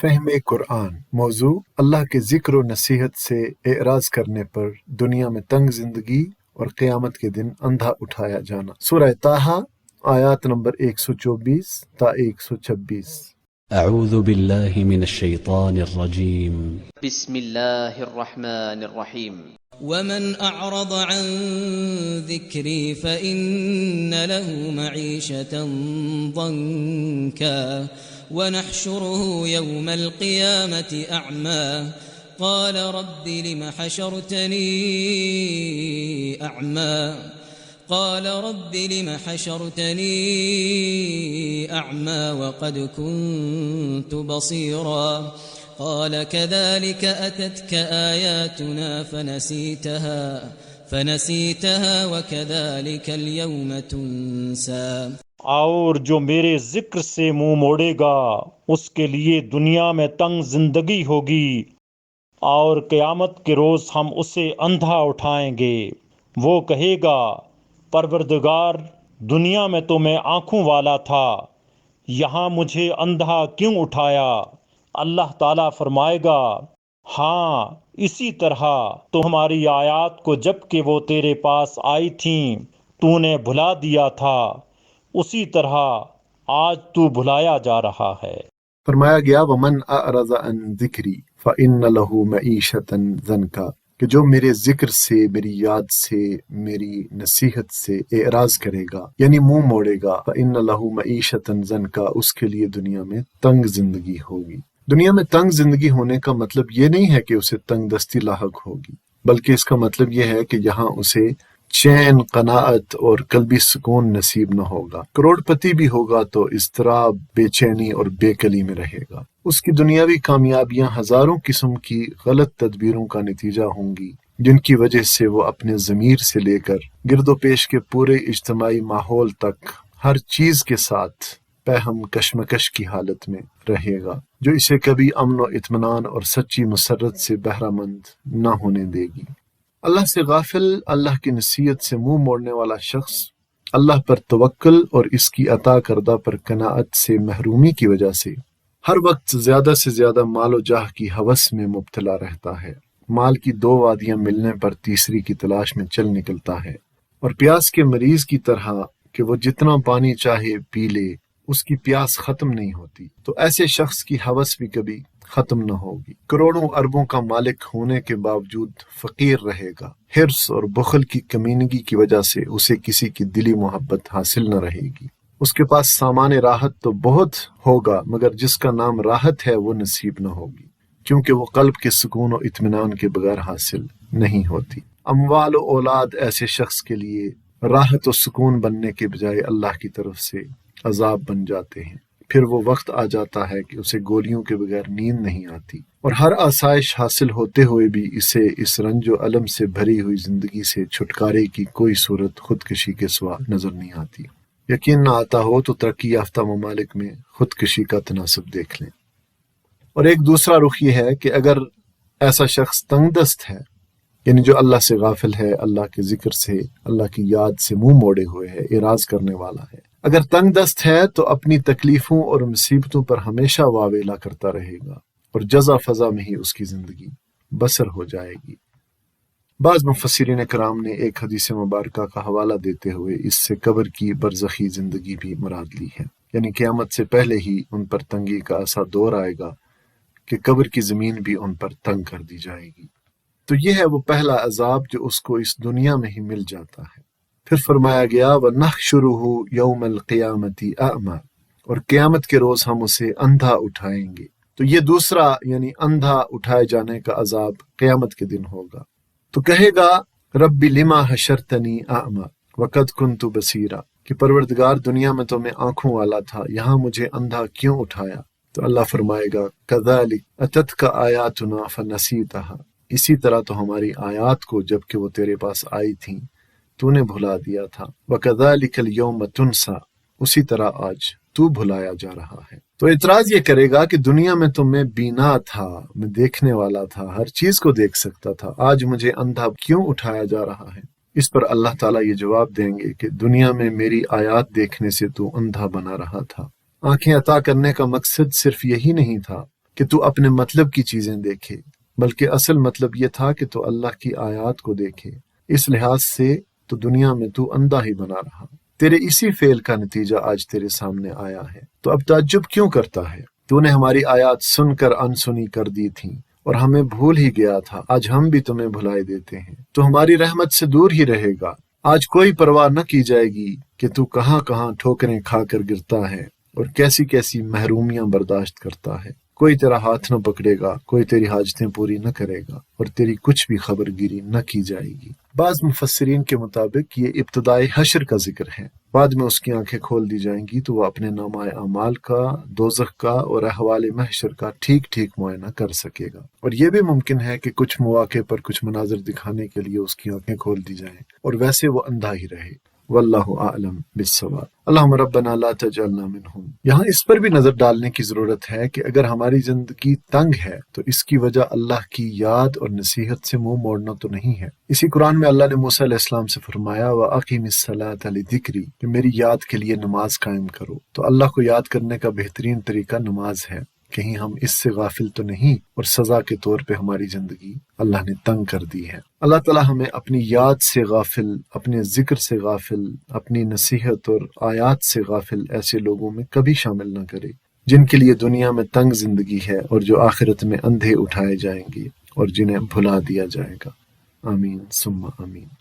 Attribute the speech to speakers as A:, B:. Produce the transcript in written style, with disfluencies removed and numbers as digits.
A: فہم قرآن۔ موضوع: اللہ کے ذکر و نصیحت سے اعراض کرنے پر دنیا میں تنگ زندگی اور قیامت کے دن اندھا اٹھایا جانا۔ سورہ طٰہٰ آیات نمبر 124 تا 126۔
B: اعوذ باللہ من الشیطان الرجیم
C: بسم اللہ الرحمن الرحیم۔
D: ومن أعرض عن ذكري فإن له معيشة ضنكا ونحشره يوم القيامة أعمى قال رب لم حشرتني أعمى وقد كنت بصيرا قال كذلك أتتك آياتنا فنسيتها وكذلك اليوم تنسى۔
E: اور جو میرے ذکر سے منہ موڑے گا اس کے لیے دنیا میں تنگ زندگی ہوگی، اور قیامت کے روز ہم اسے اندھا اٹھائیں گے۔ وہ کہے گا، پروردگار، دنیا میں تو میں آنکھوں والا تھا، یہاں مجھے اندھا کیوں اٹھایا؟ اللہ تعالیٰ فرمائے گا، ہاں اسی طرح تو ہماری آیات کو جب کہ وہ تیرے پاس آئی تھیں تو نے بھلا دیا تھا، اسی طرح آج تو بھلایا جا رہا ہے۔
A: فرمایا گیا ومن اعرض عن ذکری فإن له معیشة ضنکا، کہ جو میرے ذکر سے، میری یاد سے، میری نصیحت سے اعراض کرے گا یعنی منہ موڑے گا، فإن له معیشة ضنکا، اس کے لیے دنیا میں تنگ زندگی ہوگی۔ دنیا میں تنگ زندگی ہونے کا مطلب یہ نہیں ہے کہ اسے تنگ دستی لاحق ہوگی، بلکہ اس کا مطلب یہ ہے کہ یہاں اسے چین، قناعت اور قلبی سکون نصیب نہ ہوگا۔ کروڑ پتی بھی ہوگا تو اضطراب، بے چینی اور بے کلی میں رہے گا۔ اس کی دنیاوی کامیابیاں ہزاروں قسم کی غلط تدبیروں کا نتیجہ ہوں گی، جن کی وجہ سے وہ اپنے ضمیر سے لے کر گرد و پیش کے پورے اجتماعی ماحول تک ہر چیز کے ساتھ پہم کشمکش کی حالت میں رہے گا، جو اسے کبھی امن و اطمینان اور سچی مسرت سے بہرہ مند نہ ہونے دے گی۔ اللہ سے غافل، اللہ کی نصیحت سے منہ موڑنے والا شخص اللہ پر توکل اور اس کی عطا کردہ پر قناعت سے محرومی کی وجہ سے ہر وقت زیادہ سے زیادہ مال و جاہ کی ہوس میں مبتلا رہتا ہے۔ مال کی دو وادیاں ملنے پر تیسری کی تلاش میں چل نکلتا ہے، اور پیاس کے مریض کی طرح کہ وہ جتنا پانی چاہے پی لے، اس کی پیاس ختم نہیں ہوتی، تو ایسے شخص کی ہوس بھی کبھی ختم نہ ہوگی۔ کروڑوں اربوں کا مالک ہونے کے باوجود فقیر رہے گا۔ حرص اور بخل کی کمینگی کی وجہ سے اسے کسی کی دلی محبت حاصل نہ رہے گی۔ اس کے پاس سامان راحت تو بہت ہوگا، مگر جس کا نام راحت ہے وہ نصیب نہ ہوگی، کیونکہ وہ قلب کے سکون و اطمینان کے بغیر حاصل نہیں ہوتی۔ اموال و اولاد ایسے شخص کے لیے راحت و سکون بننے کے بجائے اللہ کی طرف سے عذاب بن جاتے ہیں۔ پھر وہ وقت آ جاتا ہے کہ اسے گولیوں کے بغیر نیند نہیں آتی، اور ہر آسائش حاصل ہوتے ہوئے بھی اسے اس رنج و الم سے بھری ہوئی زندگی سے چھٹکارے کی کوئی صورت خودکشی کے سوا نظر نہیں آتی۔ یقین نہ آتا ہو تو ترقی یافتہ ممالک میں خودکشی کا تناسب دیکھ لیں۔ اور ایک دوسرا رخ یہ ہے کہ اگر ایسا شخص تنگ دست ہے، یعنی جو اللہ سے غافل ہے، اللہ کے ذکر سے، اللہ کی یاد سے منہ موڑے ہوئے ہے، اعراض کرنے والا ہے، اگر تنگ دست ہے تو اپنی تکلیفوں اور مصیبتوں پر ہمیشہ واویلا کرتا رہے گا، اور جزا فضا میں ہی اس کی زندگی بسر ہو جائے گی۔ بعض مفسرین کرام نے ایک حدیث مبارکہ کا حوالہ دیتے ہوئے اس سے قبر کی برزخی زندگی بھی مراد لی ہے، یعنی قیامت سے پہلے ہی ان پر تنگی کا ایسا دور آئے گا کہ قبر کی زمین بھی ان پر تنگ کر دی جائے گی۔ تو یہ ہے وہ پہلا عذاب جو اس کو اس دنیا میں ہی مل جاتا ہے۔ پھر فرمایا گیا وَنَحْشُرُهُ يَوْمَ الْقِيَامَةِ أَعْمَى، اور قیامت کے روز ہم اسے اندھا اٹھائیں گے۔ تو یہ دوسرا یعنی اندھا اٹھائے جانے کا عذاب قیامت کے دن ہوگا۔ تو کہے گا رب لما حشرتنی اعمی وقد کنت بصیرا، کہ پروردگار دنیا میں تو میں آنکھوں والا تھا، یہاں مجھے اندھا کیوں اٹھایا؟ تو اللہ فرمائے گا کذالک اتتک آیاتنا فنسیتها، اسی طرح تو ہماری آیات کو جب کہ وہ تیرے پاس آئی تھیں تو نے بھلا دیا تھا۔ وَكَذَلِكَ الْيَوْمَ تُنْسَى، اسی طرح آج تو بھلایا جا رہا ہے۔ تو اعتراض یہ کرے گا کہ دنیا میں تو میں بینا تھا، میں دیکھنے والا تھا، ہر چیز کو دیکھ سکتا تھا، آج مجھے اندھا کیوں اٹھایا جا رہا ہے؟ اس پر اللہ تعالیٰ یہ جواب دیں گے کہ دنیا میں میری آیات دیکھنے سے تو اندھا بنا رہا تھا۔ آنکھیں عطا کرنے کا مقصد صرف یہی نہیں تھا کہ تو اپنے مطلب کی چیزیں دیکھے، بلکہ اصل مطلب یہ تھا کہ تو اللہ کی آیات کو دیکھے۔ اس لحاظ سے تو دنیا میں تو اندھا ہی بنا رہا، تیرے اسی فعل کا نتیجہ آج تیرے سامنے آیا ہے، تو اب تعجب کیوں کرتا ہے؟ تو نے ہماری آیات سن کر انسنی کر دی تھیں اور ہمیں بھول ہی گیا تھا، آج ہم بھی تمہیں بھلائے دیتے ہیں، تو ہماری رحمت سے دور ہی رہے گا۔ آج کوئی پرواہ نہ کی جائے گی کہ تو کہاں کہاں ٹھوکریں کھا کر گرتا ہے اور کیسی کیسی محرومیاں برداشت کرتا ہے۔ کوئی تیرا ہاتھ نہ پکڑے گا، کوئی تیری حاجتیں پوری نہ کرے گا اور تیری کچھ بھی خبر گیری نہ کی جائے گی۔ بعض مفسرین کے مطابق یہ ابتدائی حشر کا ذکر ہے، بعد میں اس کی آنکھیں کھول دی جائیں گی تو وہ اپنے نامہ اعمال کا، دوزخ کا اور احوال محشر کا ٹھیک ٹھیک معائنہ کر سکے گا۔ اور یہ بھی ممکن ہے کہ کچھ مواقع پر کچھ مناظر دکھانے کے لیے اس کی آنکھیں کھول دی جائیں اور ویسے وہ اندھا ہی رہے۔ واللہ اعلم بالصواب۔ اللہم ربنا لا تجعلنا منہم۔ یہاں اس پر بھی نظر ڈالنے کی ضرورت ہے کہ اگر ہماری زندگی تنگ ہے تو اس کی وجہ اللہ کی یاد اور نصیحت سے منہ موڑنا تو نہیں ہے۔ اسی قرآن میں اللہ نے موسیٰ علیہ السلام سے فرمایا وَأَقِمِ الصَّلَاةَ لِذِكْرِي، کہ میری یاد کے لیے نماز قائم کرو۔ تو اللہ کو یاد کرنے کا بہترین طریقہ نماز ہے، کہیں ہم اس سے غافل تو نہیں اور سزا کے طور پہ ہماری زندگی اللہ نے تنگ کر دی ہے۔ اللہ تعالیٰ ہمیں اپنی یاد سے غافل، اپنے ذکر سے غافل، اپنی نصیحت اور آیات سے غافل ایسے لوگوں میں کبھی شامل نہ کرے جن کے لیے دنیا میں تنگ زندگی ہے اور جو آخرت میں اندھے اٹھائے جائیں گے اور جنہیں بھلا دیا جائے گا۔ آمین ثم آمین۔